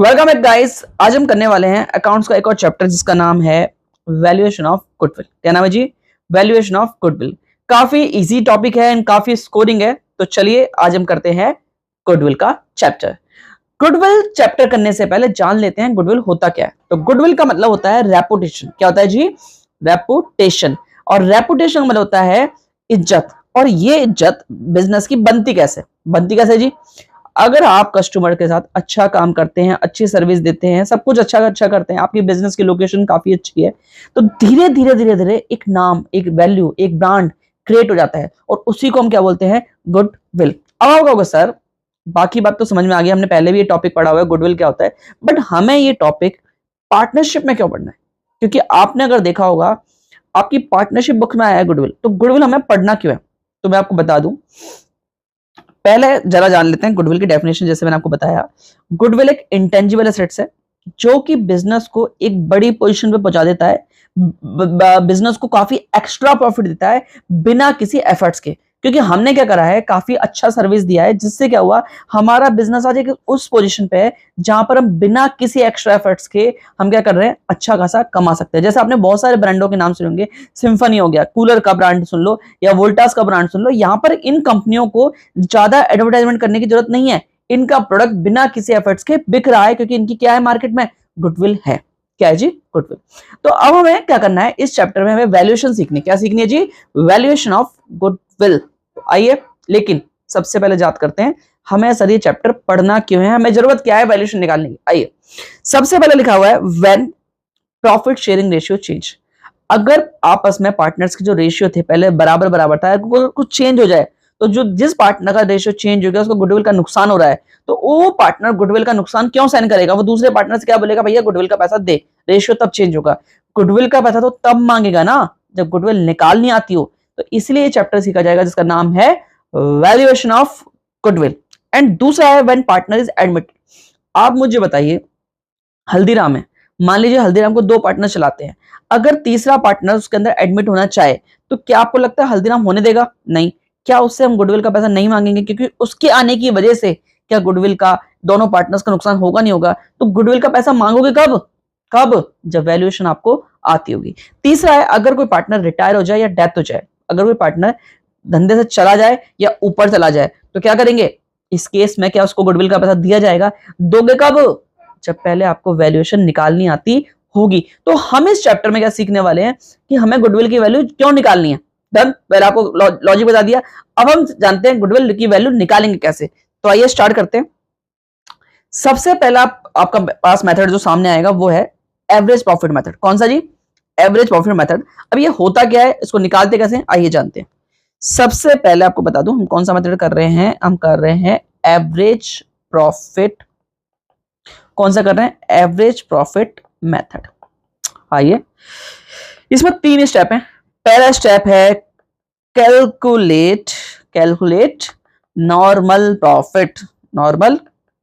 Welcome back guys. आज हम करने वाले हैं अकाउंट्स का एक और चैप्टर जिसका नाम है वैल्यूएशन ऑफ गुडविल। क्या नाम है जी? Valuation of goodwill. काफी इजी टॉपिक है एंड काफी स्कोरिंग है, तो चलिए आज हम करते हैं गुडविल का चैप्टर। गुडविल चैप्टर करने से पहले जान लेते हैं गुडविल होता क्या है। तो गुडविल का मतलब होता है रेपुटेशन। क्या होता है जी? रेपुटेशन। और रेपुटेशन का मतलब होता है इज्जत। और ये इज्जत बिजनेस की बनती कैसे जी? अगर आप कस्टमर के साथ अच्छा काम करते हैं, अच्छी सर्विस देते हैं, सब कुछ अच्छा करते हैं, आपकी बिजनेस की लोकेशन काफी अच्छी है, तो धीरे धीरे एक नाम, एक वैल्यू, एक ब्रांड क्रिएट हो जाता है और उसी को हम क्या बोलते हैं? गुडविल। अब आपको होगा सर बाकी बात तो समझ में आ गई, हमने पहले भी ये टॉपिक पढ़ा हुआ है गुडविल क्या होता है, बट हमें ये टॉपिक पार्टनरशिप में क्यों पढ़ना है? क्योंकि आपने अगर देखा होगा आपकी पार्टनरशिप बुक में आया है गुडविल, तो गुडविल हमें पढ़ना क्यों है? तो मैं आपको बता दूं, पहले जरा जान लेते हैं गुडविल की डेफिनेशन। जैसे मैंने आपको बताया, गुडविल एक इंटेंजिबल एसेट्स है जो कि बिजनेस को एक बड़ी पोजीशन पे पहुंचा देता है, बिजनेस को काफी एक्स्ट्रा प्रॉफिट देता है बिना किसी एफर्ट्स के। क्योंकि हमने क्या करा है, काफी अच्छा सर्विस दिया है, जिससे क्या हुआ, हमारा बिजनेस आज एक उस पोजीशन पे है जहां पर हम बिना किसी एक्स्ट्रा एफर्ट्स के हम क्या कर रहे हैं, अच्छा खासा कमा सकते हैं। जैसे आपने बहुत सारे ब्रांडों के नाम सुने होंगे, सिम्फनी हो गया, कूलर का ब्रांड सुन लो, या वोल्टास का ब्रांड सुन लो। यहां पर इन कंपनियों को ज्यादा एडवर्टाइजमेंट करने की जरूरत नहीं है, इनका प्रोडक्ट बिना किसी एफर्ट्स के बिक रहा है, क्योंकि इनकी क्या है मार्केट में? गुडविल है। क्या है जी? गुडविल। तो अब हमें क्या करना है, इस चैप्टर में हमें वैल्यूएशन सीखनी। क्या सीखनी है जी? Valuation of goodwill. आइए, लेकिन सबसे पहले याद करते हैं हमें सर ये चैप्टर पढ़ना क्यों है, हमें जरूरत क्या है वैल्यूएशन निकालने की। आइए, सबसे पहले लिखा हुआ है when profit sharing ratio change. अगर आपस में पार्टनर्स के जो रेशियो थे पहले बराबर बराबर था, कुछ चेंज हो जाए तो जो जिस पार्टनर का रेशियो चेंज हो गया उसको गुडविल का नुकसान हो रहा है, तो वो पार्टनर गुडविल का नुकसान क्यों सहन करेगा? वो दूसरे पार्टनर से क्या बोलेगा, भैया गुडविल का पैसा दे, रेशियो तब चेंज होगा। गुडविल का पैसा तो तब मांगेगा ना जब गुडविल निकालनी आती हो। तो इसलिए ये चैप्टर सीखा जाएगा जिसका नाम है वैल्यूएशन ऑफ गुडविल। एंड दूसरा है व्हेन पार्टनर इज एडमिटेड। आप मुझे बताइए, हल्दीराम है, मान लीजिए हल्दीराम को दो पार्टनर चलाते हैं, अगर तीसरा पार्टनर उसके अंदर एडमिट होना चाहे तो क्या आपको लगता है हल्दीराम होने देगा? नहीं। क्या उससे हम गुडविल का पैसा नहीं मांगेंगे? क्योंकि उसके आने की वजह से क्या गुडविल का, दोनों पार्टनर्स का नुकसान होगा नहीं होगा? तो गुडविल का पैसा मांगोगे कब? कब? जब वैल्यूएशन आपको आती होगी। तीसरा है अगर कोई पार्टनर रिटायर हो जाए या डेथ हो जाए, अगर कोई पार्टनर धंधे से चला जाए या ऊपर चला जाए, तो क्या करेंगे? इस केस में क्या उसको गुडविल का पैसा दिया जाएगा? दोगे कब? जब पहले आपको वैल्यूएशन निकालनी आती होगी। तो हम इस चैप्टर में क्या सीखने वाले हैं कि हमें गुडविल की वैल्यू क्यों निकालनी है। डन, पहले आपको लॉजिक बता दिया, अब हम जानते हैं गुडविल की वैल्यू निकालेंगे कैसे। तो आइए स्टार्ट करते हैं। सबसे पहला आपका पास मेथड जो सामने आएगा वो है एवरेज प्रॉफिट मेथड। कौन सा जी? Average profit method. अब ये होता क्या है, इसको निकालते कैसे, आइए जानते हैं। सबसे पहले आपको बता दूं हम कौन सा मेथड कर रहे हैं, हम कर रहे हैं एवरेज प्रॉफिट। कौन सा कर रहे हैं? Average profit method. आइए, इसमें तीन स्टेप हैं। पहला स्टेप है calculate normal profit. Normal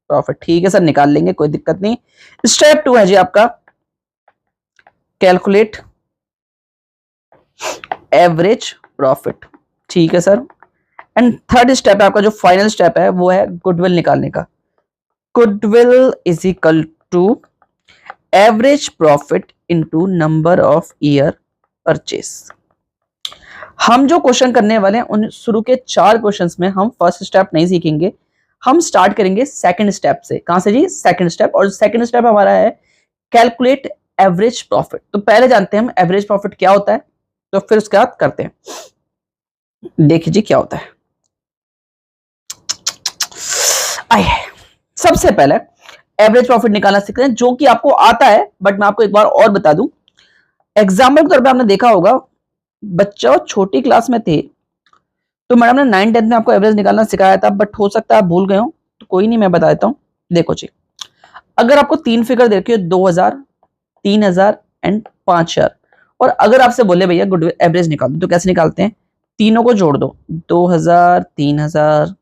profit, ठीक है सर, निकाल लेंगे, कोई दिक्कत नहीं। स्टेप 2 है जी आपका कैलकुलेट एवरेज प्रॉफिट, ठीक है सर। एंड थर्ड स्टेप है आपका, जो फाइनल स्टेप है वो है गुडविल निकालने का। Goodwill is equal to average profit into number of year purchase. हम जो क्वेश्चन करने वाले हैं उन शुरू के 4 क्वेश्चंस में हम फर्स्ट स्टेप नहीं सीखेंगे, हम स्टार्ट करेंगे सेकंड स्टेप से। कहां से जी? Second step. और सेकंड स्टेप हमारा है कैलकुलेट एवरेज प्रॉफिट। तो पहले जानते हैं हम एवरेज प्रॉफिट क्या होता है, तो फिर उसके बाद करते हैं। देखिए जी क्या होता है। आइए, सबसे पहले एवरेज प्रॉफिट निकालना सीखते हैं, जो कि आपको आता है, बट मैं आपको एक बार और बता दूं। एग्जाम्पल के तौर पे आपने देखा होगा, बच्चा छोटी क्लास में थे तो मैडम ने 9 10 में आपको एवरेज निकालना सिखाया था, बट हो सकता है आप भूल गए हो, तो कोई नहीं, मैं बता देता हूं। देखो जी, अगर आपको 3 फिगर दे रखी है, 2000, 3000 एंड 5000, और अगर आपसे बोले भैया गुड एवरेज निकाल दो, तो कैसे निकालते हैं? तीनों को जोड़ दो, 2000 3000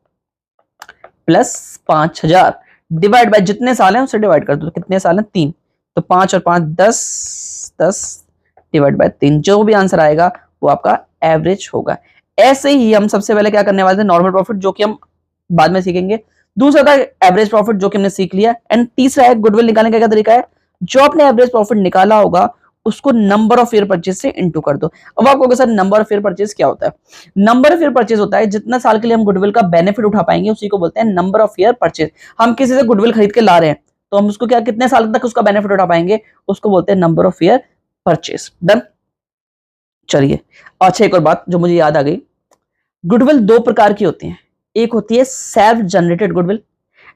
प्लस 5000 डिवाइड बाय जितने साल हैं उससे डिवाइड कर दो। तो कितने साल हैं? 3। तो 5 और 5 10, 10 डिवाइड बाय 3, जो भी आंसर आएगा वो आपका एवरेज होगा। ऐसे ही हम सबसे पहले क्या करने वाले थे, नॉर्मल प्रॉफिट, जो कि हम बाद में सीखेंगे। दूसरा था एवरेज प्रॉफिट जो कि हमने सीख लिया, एंड तीसरा है गुडविल निकालने का क्या तरीका है, जो आपने एवरेज प्रॉफिट निकाला होगा उसको नंबर ऑफ ईयर परचेज से इंटू कर दो। अब आपको sir number of year purchase क्या होता है, नंबर ऑफ ईयर परचेज होता है जितना साल के लिए हम गुडविल का बेनिफिट उठा पाएंगे उसी को बोलते हैं नंबर ऑफ ईयर परचेज। हम किसी से गुडविल खरीद के ला रहे हैं तो हम उसको क्या कितने साल तक उसका बेनिफिट उठा पाएंगे, उसको बोलते हैं number of year purchase. Done. चलिए अच्छा एक और बात जो मुझे याद आ गई, गुडविल दो प्रकार की होती है, एक होती है self generated goodwill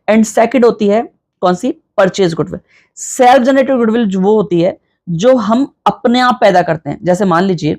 and second होती है कौन सी, purchase goodwill. Self generated goodwill जो वो होती है जो हम अपने आप पैदा करते हैं। जैसे मान लीजिए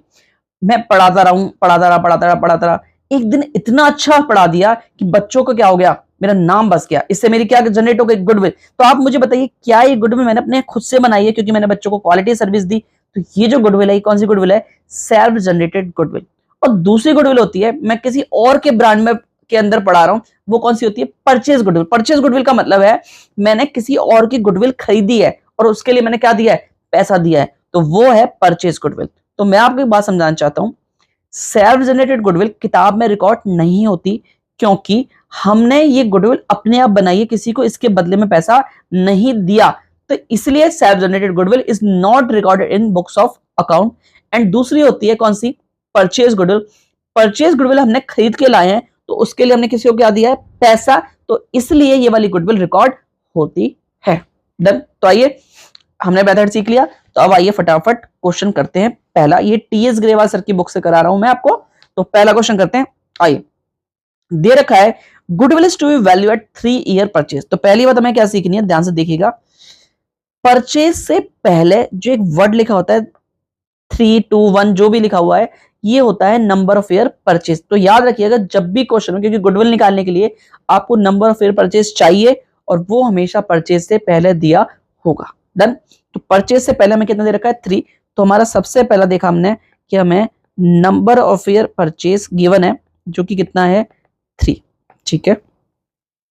मैं पढ़ाता रहा, एक दिन इतना अच्छा पढ़ा दिया कि बच्चों को क्या हो गया, मेरा नाम बस गया, इससे मेरी क्या जनरेट हो गई, गुडविल। तो आप मुझे बताइए क्या ये गुडविल मैंने अपने खुद से बनाई है क्योंकि मैंने बच्चों को क्वालिटी सर्विस दी, तो ये जो गुडविल है कौन सी गुडविल है, सेल्फ जनरेटेड गुडविल। और दूसरी गुडविल होती है मैं किसी और के ब्रांड में के अंदर पढ़ा रहा हूं, वो कौन सी होती है, परचेज गुडविल। परचेज गुडविल का मतलब है मैंने किसी और की गुडविल खरीदी है और उसके लिए मैंने क्या दिया है, पैसा दिया है, तो वो है परचेज गुडविल। तो मैं आपको एक बात समझाना चाहता हूं, सेल्फ जनरेटेड गुडविल किताब में रिकॉर्ड नहीं होती क्योंकि हमने ये गुडविल अपने आप बनाई है, किसी को इसके बदले में पैसा नहीं दिया, तो इसलिए self generated goodwill is not recorded in books of account. And दूसरी होती है कौन सी, परचेज गुडविल। परचेज गुडविल हमने खरीद के लाए हैं तो उसके लिए हमने किसी को क्या दिया है, पैसा, तो इसलिए ये वाली गुडविल रिकॉर्ड होती है। डन। तो आइए हमने मेथड सीख लिया, तो अब आइए फटाफट क्वेश्चन करते हैं। पहला ये टीएस ग्रेवाल सर की बुक से करा रहा हूं मैं आपको, तो पहला क्वेश्चन करते हैं। आइए दे रखा है goodwill is to be value at 3 year purchase. तो पहली बात हमें क्या सीखनी है, ध्यान से देखिएगा, परचेज से पहले जो एक वर्ड लिखा होता है 3 2 1 जो भी लिखा हुआ है ये होता है नंबर ऑफ ईयर परचेज। तो याद रखिएगा जब भी क्वेश्चन हो, क्योंकि गुडविल निकालने के लिए आपको नंबर ऑफ ईयर परचेज चाहिए और वो हमेशा परचेज से पहले दिया होगा। डन। तो परचेज से पहले हमें कितना दे रखा है, 3। तो हमारा सबसे पहला देखा हमने कि हमें number of year purchase given है जो कि कितना है, 3। ठीक है,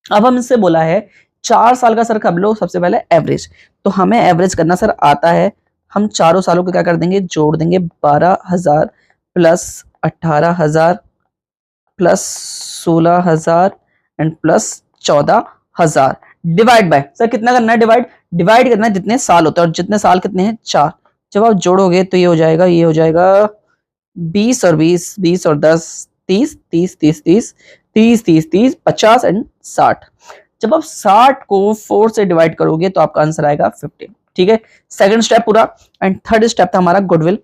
अब हम इससे बोला है 4 साल का सर कब लो, सबसे पहले एवरेज। तो हमें एवरेज करना सर आता है, हम चारों सालों को क्या कर देंगे, जोड़ देंगे, 12,000 plus 18,000 plus 16,000 and plus 14,000 divide by, sir कितना करना है, डिवाइड करना है जितने साल होते हैं, और जितने साल कितने हैं, 4। जब आप जोड़ोगे तो ये हो जाएगा 20 और 20, 20 और 10, 30, 30, 30, 30, 30, 30, 30, 50 एंड 60। जब आप 60 को 4 से डिवाइड करोगे तो आपका आंसर आएगा 15। ठीक है, सेकंड स्टेप पूरा। एंड थर्ड स्टेप था हमारा गुडविल।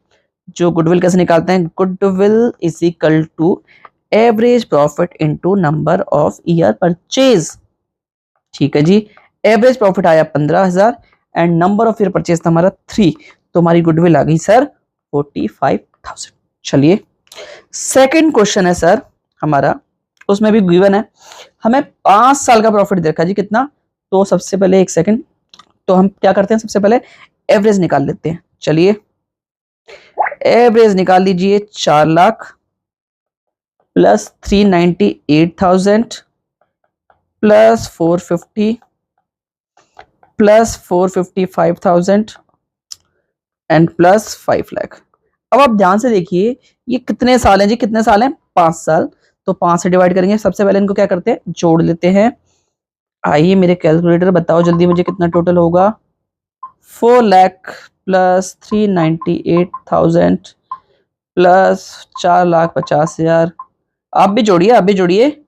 जो गुडविल कैसे निकालते हैं, goodwill is equal to average profit into number of year purchase. ठीक है जी, एवरेज प्रॉफिट आया 15,000 and number of year purchase था हमारा 3, तो हमारी गुडविल आ गई सर 45,000। चलिए सेकंड क्वेश्चन है सर हमारा, उसमें भी गिवन है हमें 5 साल का प्रॉफिट देखा जी कितना। तो सबसे पहले एक सेकंड, तो हम क्या करते हैं, सबसे पहले एवरेज निकाल लेते हैं। चलिए एवरेज निकाल लीजिए, 4 lakh plus 398,000 plus 450 plus 455,000 and plus 5 lakh. अब आप ध्यान से देखिए ये कितने साल हैं जी, कितने साल हैं, 5 साल। तो 5 से डिवाइड करेंगे, सबसे पहले इनको क्या करते हैं, जोड़ लेते हैं। आइए मेरे कैलकुलेटर बताओ जल्दी मुझे कितना टोटल होगा, 4 लाख प्लस 398,000 प्लस 4,50,000। आप भी जोड़िए,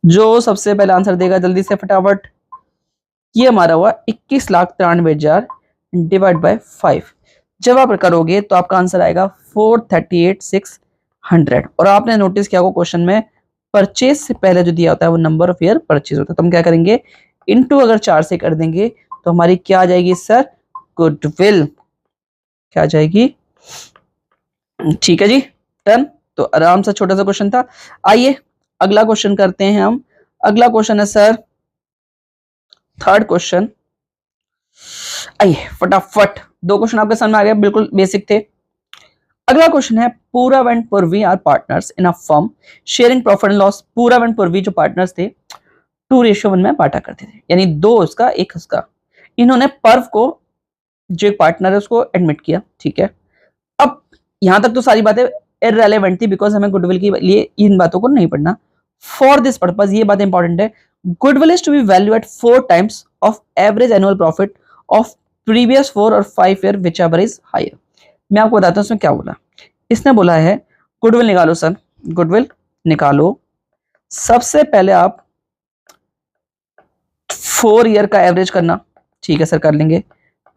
जो सबसे पहले आंसर देगा जल्दी से फटाफट। ये हमारा हुआ 21,93,000 डिवाइड बाय 5। जब आप करोगे तो आपका आंसर आएगा 438,600। और आपने नोटिस किया होगा क्वेश्चन में परचेज से पहले जो दिया होता है वो नंबर ऑफ ईयर परचेज होता है। तो हम क्या करेंगे, इनटू अगर 4 से कर देंगे तो हमारी क्या आ जाएगी सर, गुडविल क्या आ जाएगी। ठीक है जी, डन। तो आराम से छोटा सा क्वेश्चन था। आइए अगला क्वेश्चन करते हैं हम। अगला क्वेश्चन है सर थर्ड क्वेश्चन। आइए फटाफट, 2 क्वेश्चन आपके सामने आ गए, बिल्कुल बेसिक थे। अगला क्वेश्चन है Purav and Purvi are partners in a firm sharing profit and loss. Purav and Purvi जो पार्टनर्स थे 2:1 में बांटा करते थे, यानी 2 उसका 1 उसका। इन्होंने पर्व को जो एक पार्टनर है उसको एडमिट किया। ठीक है, अब यहां तक तो सारी बातें इररेलेवेंट थी बिकॉज हमें गुडविल के लिए इन बातों को नहीं पढ़ना। फॉर दिस पर्पज, ये बात इंपॉर्टेंट है, goodwill is to be value at 4 times of average annual profit of previous 4 और 5 year whichever is higher. मैं आपको बताता हूँ इसमें क्या बोला। इसने बोला है गुडविल निकालो सर, गुडविल निकालो। सबसे पहले आप 4 ईयर का एवरेज करना, ठीक है सर कर लेंगे।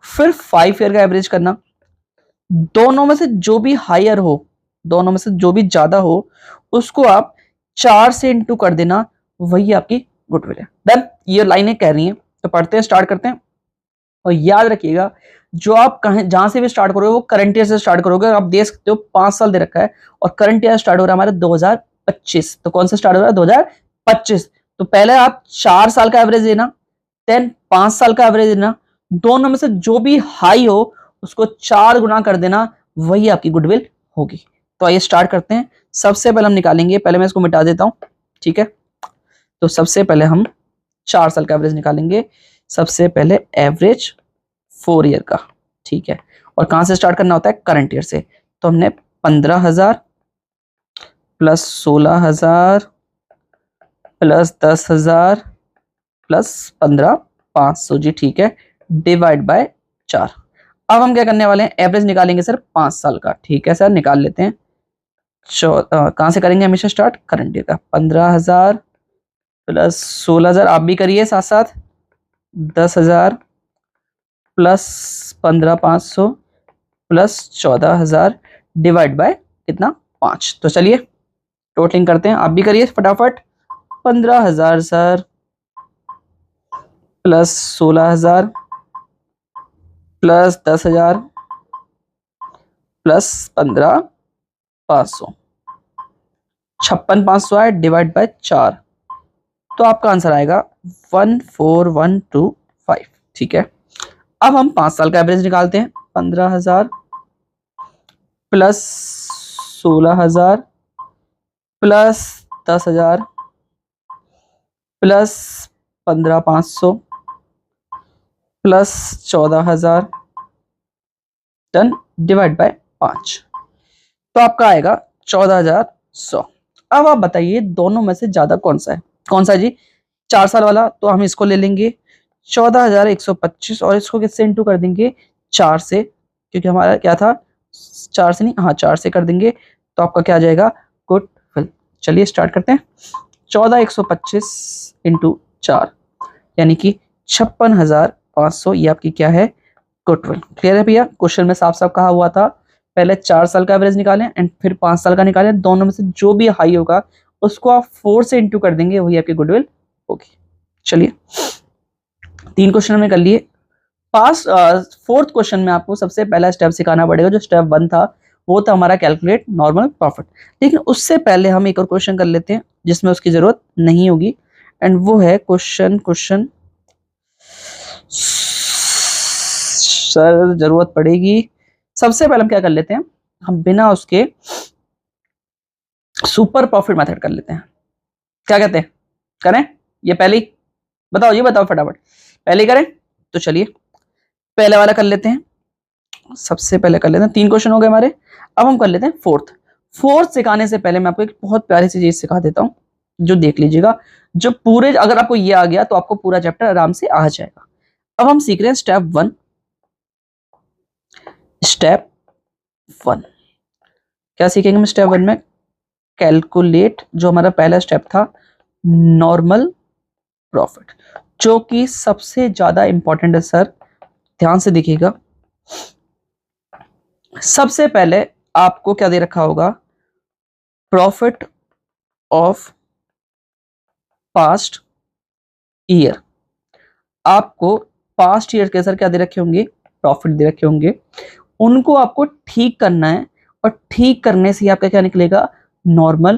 फिर 5 ईयर का एवरेज करना, दोनों में से जो भी हायर हो, दोनों में से जो भी ज्यादा हो उसको आप 4 से इंटू कर देना, वही आपकी गुडविल है। डन, ये लाइनें कह रही हैं। तो पढ़ते हैं, स्टार्ट करते हैं। और याद रखिएगा जो आप कहीं जहां से भी स्टार्ट करोगे वो करंट ईयर से स्टार्ट करोगे। आप देख सकते हो 5 साल दे रखा है और करंट ईयर स्टार्ट हो रहा है हमारे 2025। तो कौन सा स्टार्ट हो रहा है? 2025। तो पहले आप 4 साल का एवरेज देना, देन 5 साल का एवरेज देना, दोनों में से जो भी हाई हो उसको 4 गुना कर देना, वही आपकी गुडविल होगी। तो आइए स्टार्ट करते हैं। सबसे पहले हम निकालेंगे, पहले मैं इसको मिटा देता हूं, ठीक है। तो सबसे पहले हम 4 साल का एवरेज निकालेंगे। सबसे पहले एवरेज 4 ईयर का, ठीक है। और कहां से स्टार्ट करना होता है? करंट ईयर से। तो हमने 15,000 प्लस 16,000 प्लस 10,000 प्लस 15,500 जी, ठीक है, डिवाइड बाय 4। अब हम क्या करने वाले हैं? एवरेज निकालेंगे सर 5 साल का, ठीक है सर, निकाल लेते हैं। कहां से करेंगे हमेशा स्टार्ट? करंट ईयर का। 15,000 प्लस 16,000, आप भी करिए साथ साथ, 10,000 प्लस 15,500 प्लस 14,000 डिवाइड बाय कितना? 5। तो चलिए टोटलिंग करते हैं, आप भी करिए फटाफट। 15,000 सर प्लस 16,000 प्लस 10,000 प्लस 15,500, 56,500 है, डिवाइड बाय 4। तो आपका आंसर आएगा 14,125, ठीक है। अब हम 5 साल का एवरेज निकालते हैं। 15,000 plus 16,000 plus 10,000 plus 15,500 plus 14,000 done, divide by 5। तो आपका आएगा 14,100। अब आप बताइए दोनों में से ज्यादा कौन सा है? कौन सा जी? 4 साल वाला। तो हम इसको ले लेंगे 14,125 और इसको किससे इंटू कर देंगे? 4 से, क्योंकि हमारा क्या था? 4 से नहीं, हाँ 4 से कर देंगे। तो आपका क्या आ जाएगा? गुडविल। चलिए स्टार्ट करते हैं। 14,125 इंटू 4 यानी कि 56,500, ये आपकी क्या है? गुडविल। क्लियर है भैया? क्वेश्चन में साफ साफ कहा हुआ था पहले 4 साल का एवरेज निकालें एंड फिर 5 साल का निकालें, दोनों में से जो भी हाई होगा उसको आप 4 से इंटू कर देंगे, वही आपकी गुडविल होगी। चलिए 3 क्वेश्चन हमने कर लिए। पास 4th क्वेश्चन में आपको सबसे पहला स्टेप सिखाना पड़ेगा। जो स्टेप 1 था वो था हमारा कैलकुलेट नॉर्मल प्रॉफिट, लेकिन उससे पहले हम एक और क्वेश्चन कर लेते हैं जिसमें उसकी जरूरत नहीं होगी, एंड वो है क्वेश्चन सर जरूरत पड़ेगी। सबसे पहले हम क्या कर लेते हैं? हम बिना उसके सुपर प्रॉफिट मेथड कर लेते हैं। क्या कहते हैं? करें? ये पहले बताओ, ये बताओ फटाफट, पहले करें? तो चलिए पहले वाला कर लेते हैं। सबसे पहले कर लेते हैं, 3 क्वेश्चन हो गए हमारे। अब हम कर लेते हैं 4th सिखाने से पहले मैं आपको एक बहुत प्यारी सी चीज सिखा देता हूं, जो देख लीजिएगा। जो पूरे, अगर आपको ये आ गया तो आपको पूरा चैप्टर आराम से आ जाएगा। अब हम सीख रहे हैं स्टेप 1। स्टेप 1 क्या सीखेंगे हम स्टेप 1 में? कैलकुलेट, जो हमारा पहला स्टेप था, नॉर्मल प्रॉफिट, जो कि सबसे ज्यादा इंपॉर्टेंट है सर, ध्यान से देखिएगा। सबसे पहले आपको क्या दे रखा होगा? Profit of past year. आपको पास्ट ईयर के सर क्या दे रखे होंगे? प्रॉफिट दे रखे होंगे। उनको आपको ठीक करना है और ठीक करने से आपका क्या निकलेगा? Normal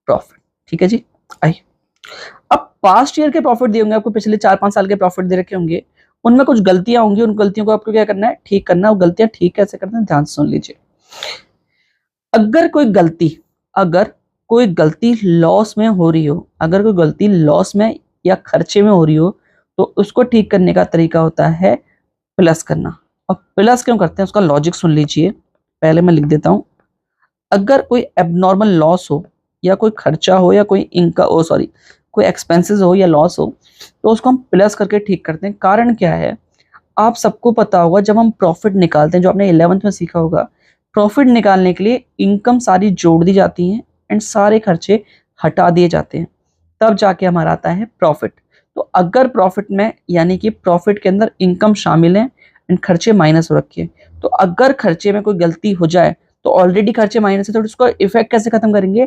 profit. ठीक है जी, आइए। अब पास्ट ईयर के प्रॉफिट दिए होंगे आपको, पिछले 4-5 साल के प्रॉफिट दे रखे होंगे, उनमें कुछ गलतियां होंगी, उन गलतियों को आपको क्या करना है? ठीक करना है। वो गलतियां ठीक कैसे करते हैं? ध्यान से सुन लीजिए। अगर कोई गलती लॉस में हो रही हो, अगर कोई गलती लॉस में या खर्चे में हो रही हो, तो उसको ठीक करने का तरीका होता है प्लस करना। और प्लस क्यों करते हैं उसका लॉजिक सुन लीजिए, पहले मैं लिख देता हूं। अगर कोई एबनॉर्मल लॉस हो, या कोई खर्चा हो या कोई इनका सॉरी कोई एक्सपेंसेस हो या लॉस हो, तो उसको हम प्लस करके ठीक करते हैं। कारण क्या है, आप सबको पता होगा जब हम प्रॉफिट निकालते हैं, जो आपने 11th में सीखा होगा, प्रॉफिट निकालने के लिए इनकम सारी जोड़ दी जाती है एंड सारे खर्चे हटा दिए जाते हैं, तब जाके हमारा आता है प्रॉफिट। तो अगर प्रॉफिट में यानी कि प्रॉफिट के अंदर इनकम शामिल है एंड खर्चे माइनस हो रखे हैं, तो अगर खर्चे में कोई गलती हो जाए तो ऑलरेडी खर्चे माइनस है, तो उसका इफेक्ट कैसे खत्म करेंगे,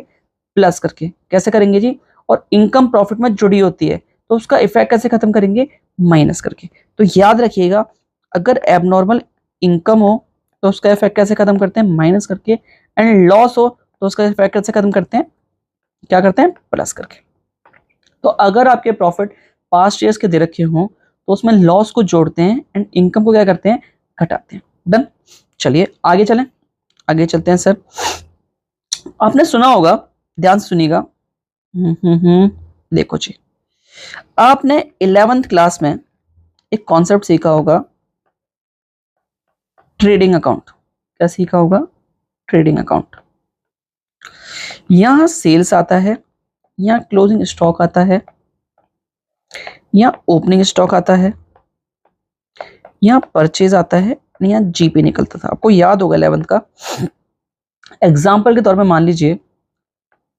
प्लस करके। कैसे करेंगे जी, और इनकम प्रॉफिट में जुड़ी होती है, तो उसका इफेक्ट कैसे खत्म करेंगे, माइनस करके। तो याद रखिएगा, अगर एबनॉर्मल इनकम हो तो उसका इफेक्ट कैसे खत्म करते हैं, माइनस करके, एंड लॉस हो तो उसका इफेक्ट कैसे खत्म करते हैं, क्या करते हैं, प्लस करके। तो अगर आपके प्रॉफिट पास्ट ईयर्स के दे रखे हों तो उसमें लॉस को जोड़ते हैं एंड इनकम को क्या करते हैं, घटाते हैं। डन। चलिए आगे चलें, आगे चलते हैं सर। आपने सुना होगा, ध्यान से सुनिएगा। देखो जी, आपने 11th क्लास में एक कॉन्सेप्ट सीखा होगा, ट्रेडिंग अकाउंट। क्या सीखा होगा, ट्रेडिंग अकाउंट। यहां सेल्स आता है, यहाँ क्लोजिंग स्टॉक आता है, यहाँ ओपनिंग स्टॉक आता है, यहाँ परचेज आता है, यहाँ जीपी निकलता था। आपको याद होगा 11th का। एग्जाम्पल के तौर पे मान लीजिए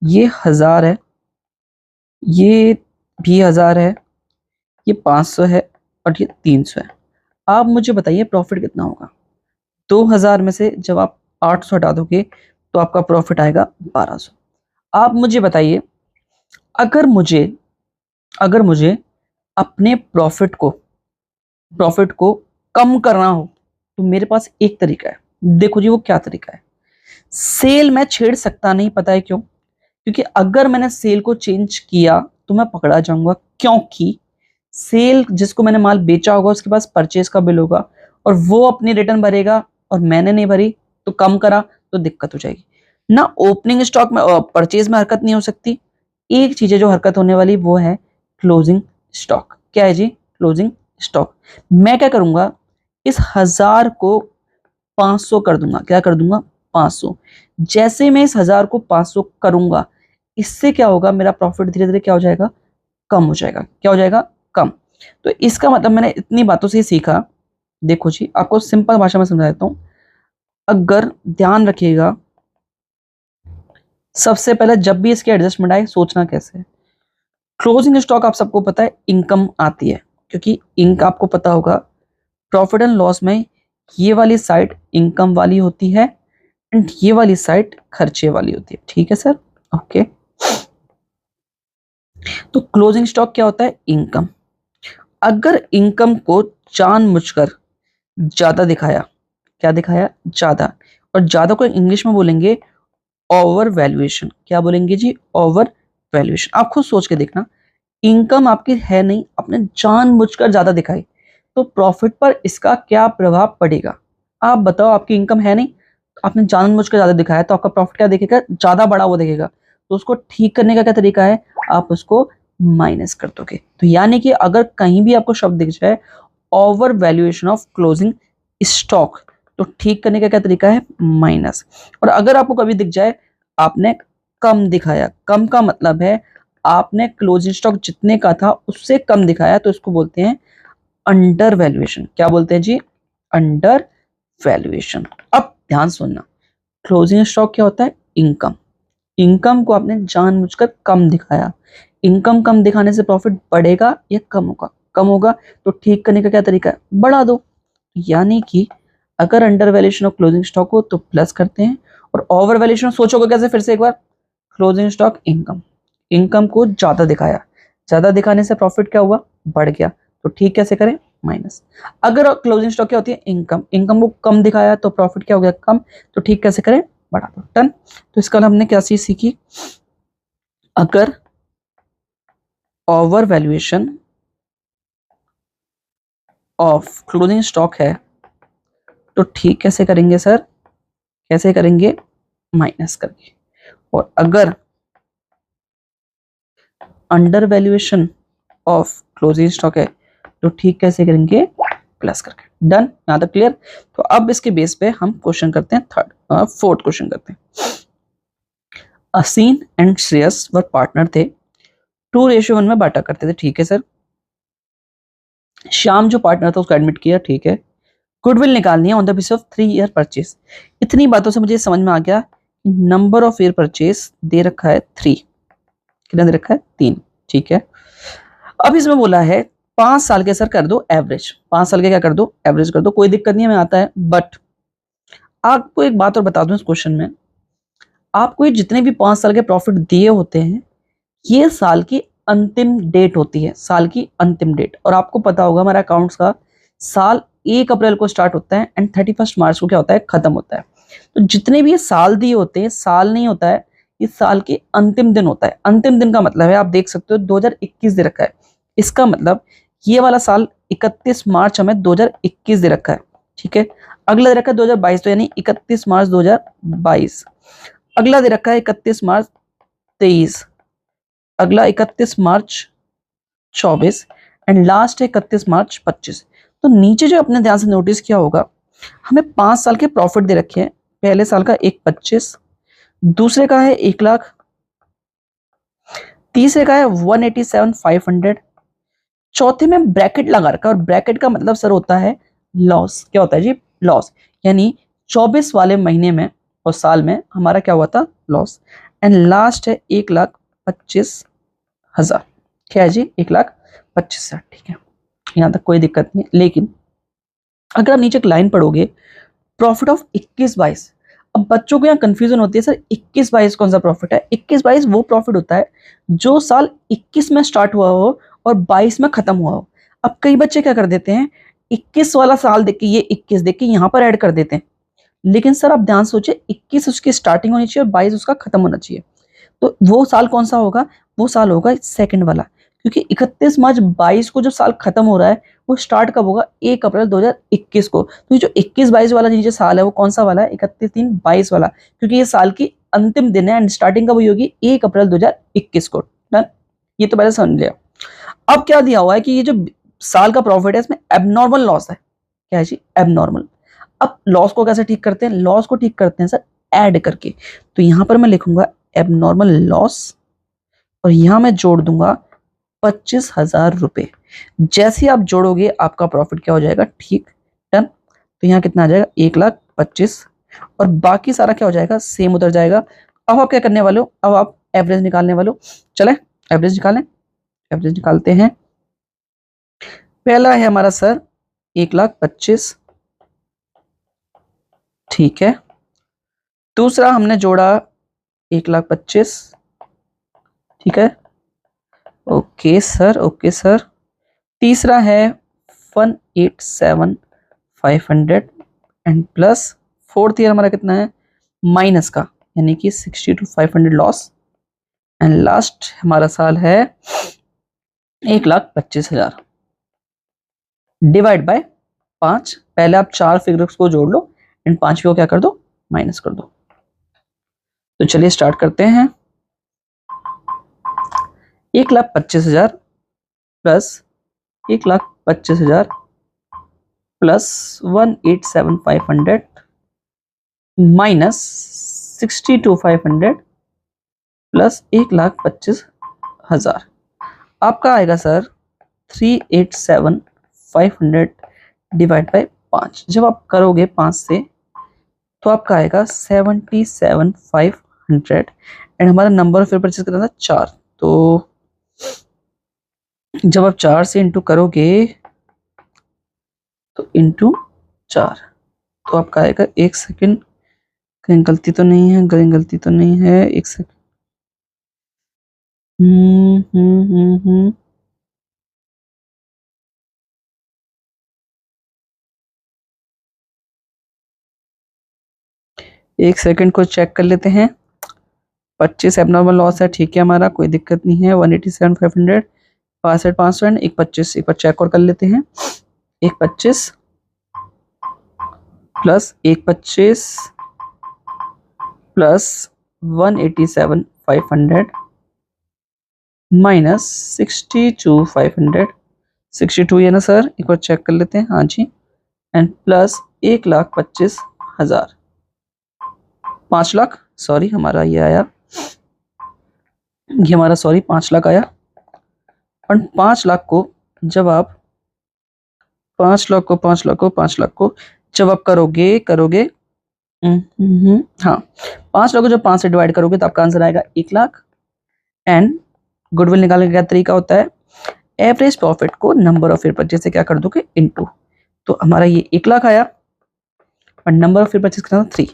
ये 1000 है, ये भी 1000 है, ये 500 है और ये 300 है। आप मुझे बताइए प्रॉफिट कितना होगा। 2000 में से जब आप 800 हटा दोगे तो आपका प्रॉफिट आएगा 1200। आप मुझे बताइए, अगर मुझे अपने प्रॉफिट को कम करना हो तो मेरे पास एक तरीका है। देखो जी, वो क्या तरीका है। सेल मैं छेड़ सकता नहीं, पता है क्यों? क्योंकि अगर मैंने सेल को चेंज किया तो मैं पकड़ा जाऊंगा, क्योंकि सेल जिसको मैंने माल बेचा होगा उसके पास परचेज का बिल होगा और वो अपनी रिटर्न भरेगा और मैंने नहीं भरी तो कम करा तो दिक्कत हो जाएगी ना। ओपनिंग स्टॉक में परचेज में हरकत नहीं हो सकती। एक चीज है जो हरकत होने वाली, वो है क्लोजिंग स्टॉक। क्या है जी, क्लोजिंग स्टॉक। मैं क्या करूंगा, इस 1000 को 500 कर दूंगा। क्या कर दूंगा, 500। जैसे मैं इस 1000 को 500 करूंगा, इससे क्या होगा, मेरा प्रॉफिट धीरे धीरे क्या हो जाएगा, कम हो जाएगा। क्या हो जाएगा, कम। तो इसका मतलब मैंने इतनी बातों से सीखा। देखो जी, आपको सिंपल भाषा में समझा देता हूं। अगर ध्यान रखिएगा, सबसे पहले जब भी इसके एडजस्टमेंट आए, सोचना कैसे है। क्लोजिंग स्टॉक आप सबको पता है इनकम आती है, क्योंकि इनका आपको पता होगा प्रॉफिट एंड लॉस में ये वाली साइड इनकम वाली होती है एंड ये वाली साइड खर्चे वाली होती है। ठीक है सर, ओके। तो क्लोजिंग स्टॉक क्या होता है, इनकम। अगर इनकम को जानबूझकर ज्यादा दिखाया, क्या दिखाया, ज्यादा, और ज्यादा को इंग्लिश में बोलेंगे ओवर वैल्यूएशन। क्या बोलेंगे जी, ओवर वैल्यूएशन। आप खुद सोच के देखना, इनकम आपकी है नहीं, आपने जानबूझकर ज्यादा दिखाई, तो प्रॉफिट पर इसका क्या प्रभाव पड़ेगा। आप बताओ, आपकी इनकम है नहीं, आपने जानबूझकर ज्यादा दिखाया, तो आपका प्रॉफिट क्या देखेगा, ज्यादा बड़ा वो देखेगा। तो उसको ठीक करने का क्या तरीका है, आप उसको माइनस कर दोगे। तो यानी कि अगर कहीं भी आपको शब्द दिख जाए over valuation of closing stock, तो ठीक करने का क्या तरीका है, माइनस। और अगर आपको कभी दिख जाए आपने कम दिखाया, कम का मतलब है आपने क्लोजिंग स्टॉक जितने का था उससे कम दिखाया, तो इसको बोलते हैं अंडर वैल्यूएशन। क्या बोलते हैं जी, अंडर वैल्यूएशन। अब ध्यान सुनना, क्लोजिंग स्टॉक क्या होता है, इनकम। इनकम को आपने जानबूझकर कम दिखाया। इनकम कम दिखाने से प्रॉफिट बढ़ेगा या कम होगा, कम होगा, तो ठीक करने का क्या तरीका है, बढ़ा दो। यानी कि अगर under valuation of closing stock हो तो प्लस करते हैं, और ओवर वैल्यूएशन सोचोगे कैसे, फिर से एक बार, क्लोजिंग स्टॉक इनकम, इनकम को ज्यादा दिखाया, ज्यादा दिखाने से प्रॉफिट क्या हुआ, बढ़ गया, तो ठीक कैसे करें, माइनस। अगर क्लोजिंग स्टॉक क्या होती है, इनकम, इनकम को कम दिखाया तो प्रॉफिट क्या हो गया, कम, तो ठीक कैसे करें, बढ़ा दो। डन। तो इसका हमने क्या चीज सीखी, अगर over valuation of closing stock है तो ठीक कैसे करेंगे सर, कैसे करेंगे, माइनस करके। और अगर under valuation of closing stock है तो ठीक कैसे करेंगे, प्लस करके। डन, यहां तक क्लियर। तो अब इसके बेस पे हम क्वेश्चन करते हैं, फोर्थ क्वेश्चन करते हैं। असीन एंड श्रेयस वर पार्टनर थे, 2:1 में बांटा करते थे, ठीक है सर। श्याम जो पार्टनर था उसको एडमिट किया, ठीक है। गुडविल निकालनी है on the basis of 3 year purchase. इतनी बातों से मुझे समझ में आ गया नंबर ऑफ ईयर परचेस दे रखा है 3, कितना दे रखा है 3, ठीक है। अब इसमें बोला है 5 साल के सर कर दो एवरेज, 5 साल के क्या कर दो एवरेज कर दो, कोई दिक्कत नहीं है, मैं आता है। बट आपको एक बात और बता दूं, इस क्वेश्चन में आपको ये जितने भी 5 साल के प्रॉफिट दिए होते हैं ये साल की अंतिम डेट होती है, साल की अंतिम डेट। और आपको पता होगा हमारा अकाउंट्स का साल 1 अप्रैल को स्टार्ट होता है एंड 31 मार्च को क्या होता है, खत्म होता है। तो जितने भी ये साल दिए होते हैं, साल नहीं होता है, इस साल के अंतिम दिन होता है। अंतिम दिन का मतलब है, आप देख सकते हो 2021 दे रखा है, इसका मतलब ये वाला साल 31 मार्च हमें 2021 दे रखा है, ठीक है। अगला दे रखा है 2022, तो यानी 31 मार्च 2022। अगला दे रखा है 31 मार्च 23, अगला 31 मार्च 24 एंड लास्ट है 31 मार्च 25। तो नीचे जो अपने ध्यान से नोटिस किया होगा, हमें 5 साल के प्रॉफिट दे रखे हैं। पहले साल का 125, दूसरे का है 1 लाख, तीसरे का है 187,500, चौथे में ब्रैकेट लगा रखा है। और ब्रैकेट का मतलब सर होता है लॉस। क्या होता है जी, लॉस। यानी 24 वाले महीने में और साल में हमारा क्या हुआ था, लॉस। एंड लास्ट है 1,25,000, क्या है जी, 1,25,000, ठीक है। यहां तक कोई दिक्कत नहीं है। लेकिन अगर आप नीचे एक लाइन पढ़ोगे, प्रॉफिट ऑफ 21-22, अब बच्चों को यहाँ कंफ्यूजन होती है, सर 21-22 कौन सा प्रॉफिट है। 21-22 वो प्रॉफिट होता है जो साल 21 में स्टार्ट हुआ हो और 22 में खत्म हुआ हो। अब कई बच्चे क्या कर देते हैं, 21 वाला साल देख के, ये 21 देख के यहाँ पर ऐड कर देते हैं। लेकिन सर आप ध्यान सोचिए, 21 उसकी स्टार्टिंग होनी चाहिए और 22 उसका खत्म होना चाहिए। तो वो साल कौन सा होगा, वो साल होगा सेकंड वाला, क्योंकि 31 मार्च 22 को जब साल खत्म हो रहा है वो स्टार्ट कब होगा, 1 अप्रैल 2021 को। तो ये जो 21-22 वाला नीचे साल है वो कौन सा वाला है, 31-3-22 वाला, क्योंकि ये साल की अंतिम दिन है एंड स्टार्टिंग कब हुई होगी, 1 अप्रैल 2021 को। डन, ये तो पहले समझ लिया। अब क्या दिया हुआ है कि ये जो साल का प्रॉफिट है इसमें एबनॉर्मल लॉस है। क्या है जी, एबनॉर्मल। अब लॉस को कैसे ठीक करते हैं, लॉस को ठीक करते हैं सर ऐड करके। तो यहां पर मैं लिखूंगा एबनॉर्मल लॉस और यहां मैं जोड़ दूंगा 25,000 रुपए। जैसे ही आप जोड़ोगे आपका प्रॉफिट क्या हो जाएगा, ठीक। डन। तो यहाँ कितना आ जाएगा, 1,25,000 और बाकी सारा क्या हो जाएगा, सेम उतर जाएगा। अब आप क्या करने वाले हो, अब आप एवरेज निकालने वाले हो। चले एवरेज निकालें, एवरेज निकालते हैं। पहला है हमारा सर 1,25,000, ठीक है। दूसरा हमने जोड़ा 1,25,000, ठीक है। Okay sir, okay sir. तीसरा है 187,500 एंड प्लस फोर्थ ईयर हमारा कितना है, माइनस का, यानी कि 62,500 लॉस। एंड लास्ट हमारा साल है 1,25,000 डिवाइड बाय 5। पहले आप 4 फिगर्स को जोड़ लो एंड 5 को क्या कर दो, माइनस कर दो। तो चलिए स्टार्ट करते हैं। 1,25,000 प्लस 1,25,000 प्लस 187,500 माइनस 62,500 प्लस 1,25,000 आपका आएगा सर 387,500 डिवाइड बाय 5। जब आप करोगे 5 से तो आपका आएगा 77,500 एंड हमारा नंबर ऑफ परचेज कितना था, 4। तो जब आप 4 से इंटू करोगे तो इंटू 4 तो आपका आएगा, एक सेकंड, कहीं गलती तो नहीं है, कहीं गलती तो नहीं है, एक सेकंड। एक सेकंड को चेक कर लेते हैं। 25 एबनॉर्मल लॉस है, ठीक है, हमारा कोई दिक्कत नहीं है। 187,500 65,500 एंड 1,25,000 एक बार चेक और कर लेते हैं। 1,25,000 प्लस 1,25,000 प्लस 187,500 माइनस 62,500, 62 है ना सर, एक बार चेक कर लेते हैं, हाँ जी। एंड प्लस 1,25,000, 5 लाख, सॉरी हमारा ये आया ये हमारा सॉरी 5 लाख आया। और 5 लाख को जब आप 5 लाख को जब आप करोगे हाँ, 5 लाख को जब 5 से डिवाइड करोगे तो आपका आंसर आएगा 1 लाख। एंड गुडविल निकालने का क्या तरीका होता है, एवरेज प्रॉफिट को नंबर ऑफ फेयर परचेज से क्या कर दोगे, इनटू। तो हमारा ये 1 लाख आया और नंबर ऑफ फेयर परचेज कितना था, 3।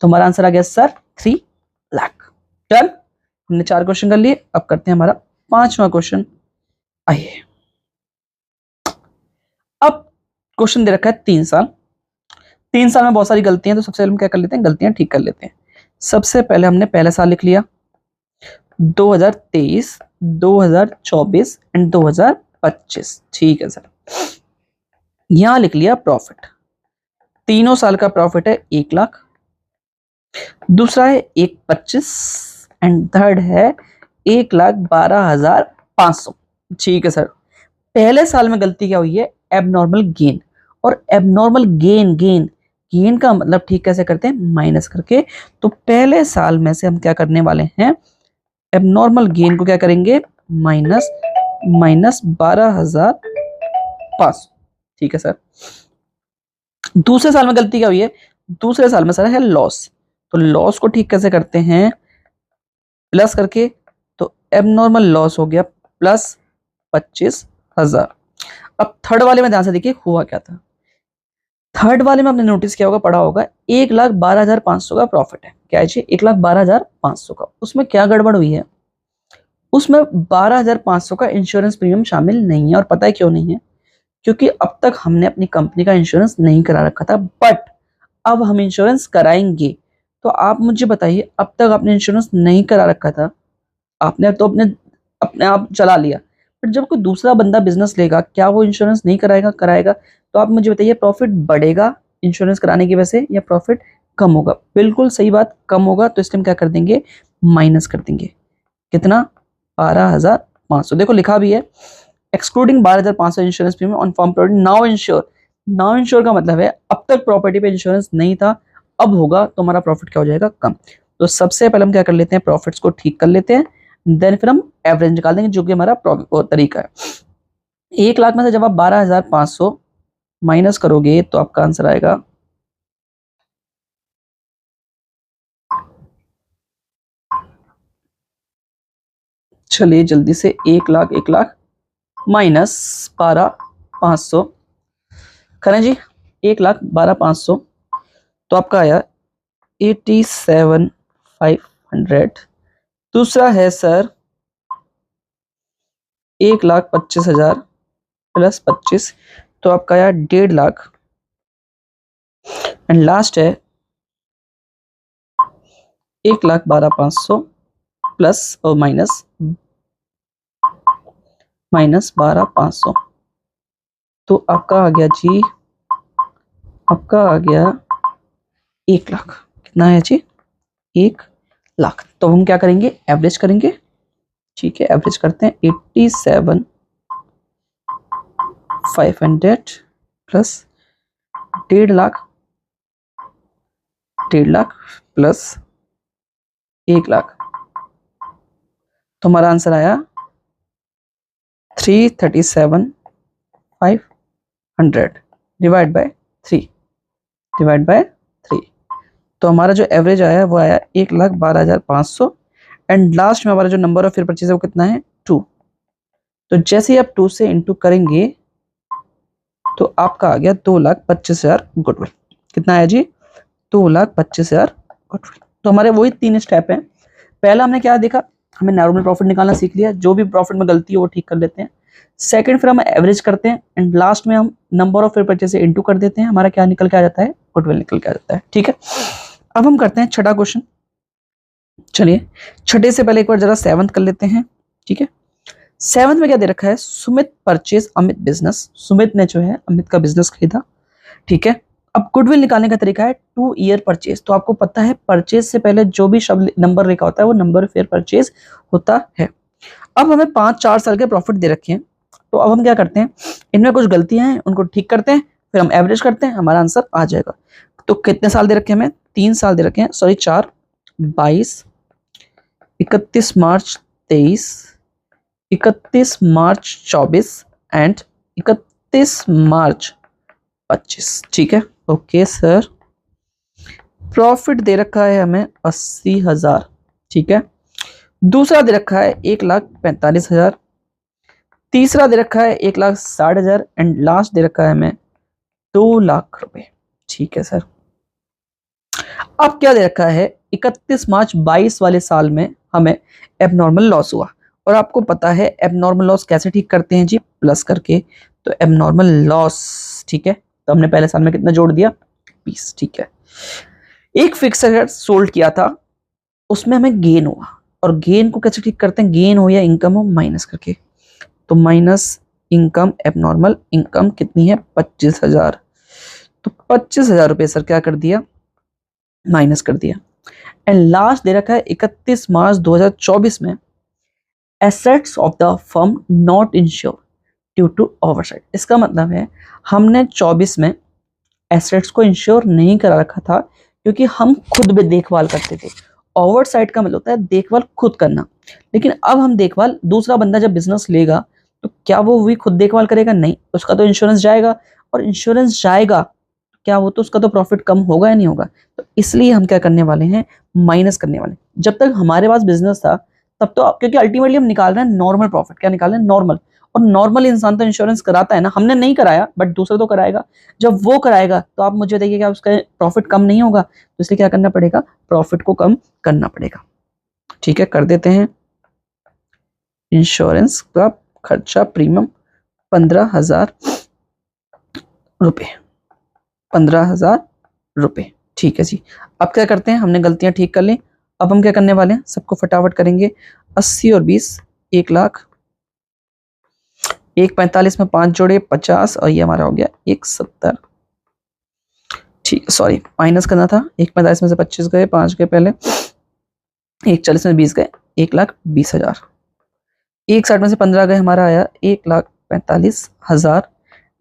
तो हमारा आंसर आ गया सर 3 लाख। डन। हमने 4 क्वेश्चन कर लिए, अब करते हैं हमारा 5वां क्वेश्चन। आइए, अब क्वेश्चन दे रखा है 3 साल। 3 साल में बहुत सारी गलतियां, तो सबसे पहले हम क्या कर लेते हैं, गलतियां ठीक कर लेते हैं। सबसे पहले हमने पहला साल लिख लिया 2023, 2024 एंड 2025। ठीक है सर। यहां लिख लिया प्रॉफिट, तीनों साल का प्रॉफिट है 1 लाख। दूसरा है 1,25 एंड थर्ड है 1,12,500। ठीक है सर। पहले साल में गलती क्या हुई है, एबनॉर्मल गेन। और एबनॉर्मल गेन का मतलब ठीक कैसे करते हैं, माइनस करके। तो पहले साल में से हम क्या करने वाले हैं, एबनॉर्मल गेन को क्या करेंगे, माइनस 12,500। ठीक है सर। दूसरे साल में गलती क्या हुई है, दूसरे साल में सर है लॉस। तो लॉस को ठीक कैसे करते हैं, प्लस करके। तो एबनॉर्मल लॉस हो गया प्लस 25,000। अब थर्ड वाले में ध्यान से देखिए हुआ क्या था। थर्ड वाले में आपने नोटिस किया होगा, पढ़ा होगा, 1,12,500 का प्रॉफिट है। क्या है जी, 1,12,500 का। उसमें क्या गड़बड़ हुई है, उसमें 12,500 का इंश्योरेंस प्रीमियम शामिल नहीं है। और पता है क्यों नहीं है, क्योंकि अब तक हमने अपनी कंपनी का इंश्योरेंस नहीं करा रखा था, बट अब हम इंश्योरेंस कराएंगे। तो आप मुझे बताइए, अब तक आपने इंश्योरेंस नहीं करा रखा था, आपने तो अपने आप चला लिया, बट जब कोई दूसरा बंदा बिजनेस लेगा, क्या वो इंश्योरेंस नहीं कराएगा, कराएगा। तो आप मुझे बताइए, प्रॉफिट बढ़ेगा इंश्योरेंस कराने की वजह से या प्रॉफिट कम होगा। बिल्कुल सही बात, कम होगा। तो इसलिए हम क्या कर देंगे, माइनस कर देंगे। कितना, 12,500। देखो लिखा भी है, excluding 12,500 insurance premium on form property now ensure. Now ensure का मतलब है अब तक प्रॉपर्टी पे इंश्योरेंस नहीं था, अब होगा, तो हमारा प्रॉफिट क्या हो जाएगा, कम। तो सबसे पहले हम क्या कर लेते हैं, प्रॉफिट्स को ठीक कर लेते हैं, देन फिर हम एवरेज निकाल देंगे, जो कि हमारा तरीका है। 1 लाख में से जब आप 12,500 माइनस करोगे तो आपका आंसर आएगा, चलिए जल्दी से, 1 लाख माइनस 12,500 करें जी, 1,12,500। तो आपका आया 87,500। दूसरा है सर 1,25,000 प्लस 25, तो आपका आया 1.5 लाख। एंड लास्ट है 1,12,500 प्लस और माइनस 12,500। तो आपका आ गया जी, आपका आ गया 1 लाख। कितना है जी, 1 लाख। तो हम क्या करेंगे, एवरेज करेंगे। ठीक है, एवरेज करते हैं, 87,500 प्लस 1.5 लाख, 1.5 लाख प्लस 1 लाख। तो हमारा आंसर आया 337,500 डिवाइड बाय 3। तो हमारा जो एवरेज आया वो आया 1,12,500। एंड लास्ट में हमारा जो नंबर ऑफ फेयर परचेज है वो कितना है, 2। तो जैसे ही आप 2 से इंटू करेंगे तो आपका आ गया 2,25,000 गुडविल। कितना है जी, 2,25,000 गुडविल। तो हमारे वही 3 स्टेप हैं। पहला हमने क्या देखा, हमें नॉर्मल प्रॉफिट निकालना सीख लिया, जो भी प्रॉफिट में गलती है वो ठीक कर लेते हैं। सेकंड फिर हम एवरेज करते हैं, एंड लास्ट में हम नंबर ऑफ फेयर परचेज से इंटू कर देते हैं, हमारा क्या निकल के आ जाता है, गुडविल निकल के आ जाता है। ठीक है, अब हम करते हैं छठा क्वेश्चन। चलिए छठे से पहले एक बार जरा 7th कर लेते हैं। ठीक है, 7th में क्या दे रखा है, सुमित परचेज अमित बिजनेस। सुमित ने जो है अमित का बिजनेस खरीदा। ठीक है, अब गुडविल निकालने का तरीका है 2 ईयर परचेज। तो आपको पता है परचेज से पहले जो भी शब्द नंबर लिखा होता है वो नंबर फेयर परचेज होता है। अब हमें 5-4 साल के प्रॉफिट दे रखे हैं, तो अब हम क्या करते हैं, इनमें कुछ गलतियां हैं उनको ठीक करते हैं, फिर हम एवरेज करते हैं, हमारा आंसर आ जाएगा। तो कितने साल दे रखे हैं हमें, 3 साल दे रखे हैं, सॉरी 4, 22, 31 मार्च 23, 31 मार्च 24 एंड 31 मार्च 25। ठीक है, ओके सर। प्रॉफिट दे रखा है हमें 80,000। ठीक है, दूसरा दे रखा है 1,45,000, तीसरा दे रखा है 1,60,000 एंड लास्ट दे रखा है हमें 2 लाख रुपए। ठीक है सर। अब क्या दे रखा है, 31 मार्च 22 वाले साल में हमें एबनॉर्मल लॉस हुआ, और आपको पता है एबनॉर्मल लॉस कैसे ठीक करते हैं जी, प्लस करके। तो एबनॉर्मल लॉस, ठीक है, तो हमने पहले साल में कितना जोड़ दिया, 20। ठीक है, एक फिक्स असेट सोल्ड किया था, उसमें हमें गेन हुआ, और गेन को कैसे ठीक करते हैं, गेन हो या इनकम हो माइनस करके। तो माइनस इनकम, एबनॉर्मल इनकम कितनी है, 25,000। तो 25,000 रुपये सर क्या कर दिया, माइनस कर दिया। एंड लास्ट दे रखा है 31 मार्च 2024 में assets of the firm not insure due to oversight. इसका मतलब है हमने 24 में एसेट्स को इंश्योर नहीं करा रखा था, क्योंकि हम खुद भी देखभाल करते थे। ओवरसाइट का मतलब होता है देखभाल खुद करना, लेकिन अब हम देखभाल, दूसरा बंदा जब बिजनेस लेगा तो क्या वो भी खुद देखभाल करेगा, नहीं, उसका तो इंश्योरेंस जाएगा, और इंश्योरेंस जाएगा क्या वो तो उसका तो प्रॉफिट कम होगा या नहीं होगा। तो इसलिए हम क्या करने वाले हैं, माइनस करने वाले। जब तक हमारे पास बिजनेस था तब तो, क्योंकि अल्टीमेटली हम निकाल रहे हैं नॉर्मल प्रॉफिट, क्या निकाल रहे हैं, नॉर्मल, और नॉर्मल इंसान तो इंश्योरेंस कराता है ना, हमने नहीं कराया बट दूसरा तो कराएगा। जब वो कराएगा तो आप मुझे देखिएगा उसका प्रॉफिट कम नहीं होगा, तो इसलिए क्या करना पड़ेगा, प्रॉफिट को कम करना पड़ेगा। ठीक है, कर देते हैं। इंश्योरेंस का खर्चा प्रीमियम 15,000 रुपये, 15,000 रुपये। ठीक है जी। अब क्या करते हैं, हमने गलतियां ठीक कर ली, अब हम क्या करने वाले हैं, सबको फटाफट करेंगे। 80 और 20, 1 लाख, 1,45 में 5 जोड़े 50, और ये हमारा हो गया 1,70। ठीक, सॉरी माइनस करना था, 1,45 में से 25 गए, 5 गए पहले, 1,40 में 20 गए, 1,20,000, 1,60 में से 15 गए, हमारा आया 1,45,000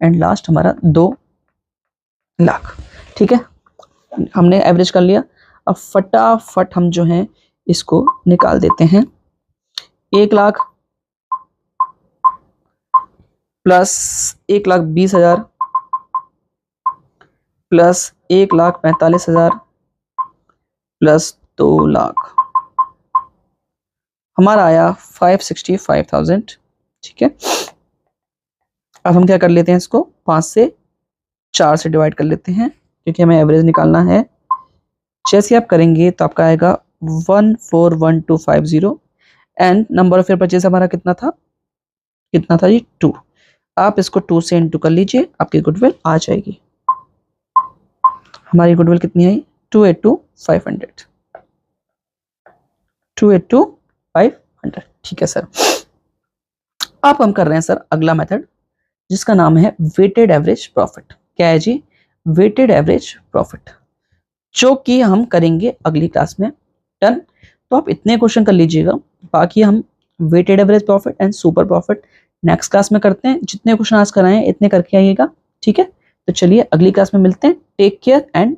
एंड लास्ट हमारा 2 लाख। ठीक है, हमने एवरेज कर लिया। अब फटाफट हम जो हैं इसको निकाल देते हैं। 1 lakh plus 1,20,000 plus 1,45,000 plus 2 lakh, हमारा आया 565,000। ठीक है, अब हम क्या कर लेते हैं, इसको 5 से 4 से डिवाइड कर लेते हैं, क्योंकि हमें एवरेज निकालना है। जैसे आप करेंगे तो आपका आएगा 141250 एंड नंबर ऑफ परचेज हमारा कितना था, जी 2। आप इसको 2 से इंटू कर लीजिए, आपकी गुडविल आ जाएगी। हमारी गुडविल कितनी आई, 282,500, 282,500। ठीक है सर। अब हम कर रहे हैं सर अगला मेथड, जिसका नाम है वेटेड एवरेज प्रॉफिट। क्या है जी, वेटेड एवरेज प्रॉफिट, जो कि हम करेंगे अगली क्लास में। डन। तो आप इतने क्वेश्चन कर लीजिएगा, बाकी हम weighted average profit and super profit next class में करते हैं। जितने क्वेश्चन आज कराए हैं इतने करके आइएगा। ठीक है, तो चलिए अगली क्लास में मिलते हैं। Take care and